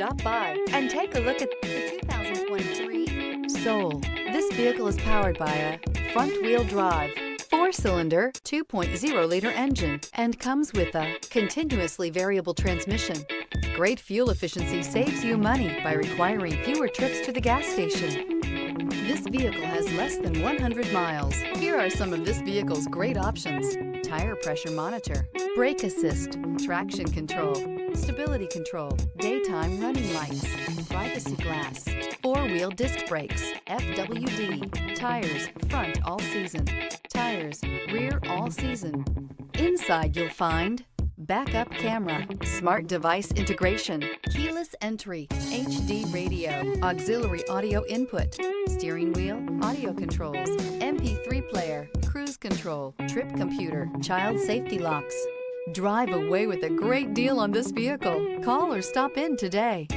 Stop by and take a look at the 2023 Soul. This vehicle is powered by a front-wheel drive, 4-cylinder, 2.0-liter engine, and comes with a continuously variable transmission. Great fuel efficiency saves you money by requiring fewer trips to the gas station. This vehicle has less than 100 miles. Here are some of this vehicle's great options: tire pressure monitor, brake assist, traction control, stability control, daytime running lights, privacy glass, 4-wheel disc brakes, FWD, tires front all season, tires rear all season. Inside you'll find backup camera, smart device integration, keyless entry, HD radio, auxiliary audio input, steering wheel audio controls, MP3 player, cruise control, trip computer, child safety locks. Drive away with a great deal on this vehicle. Call or stop in today.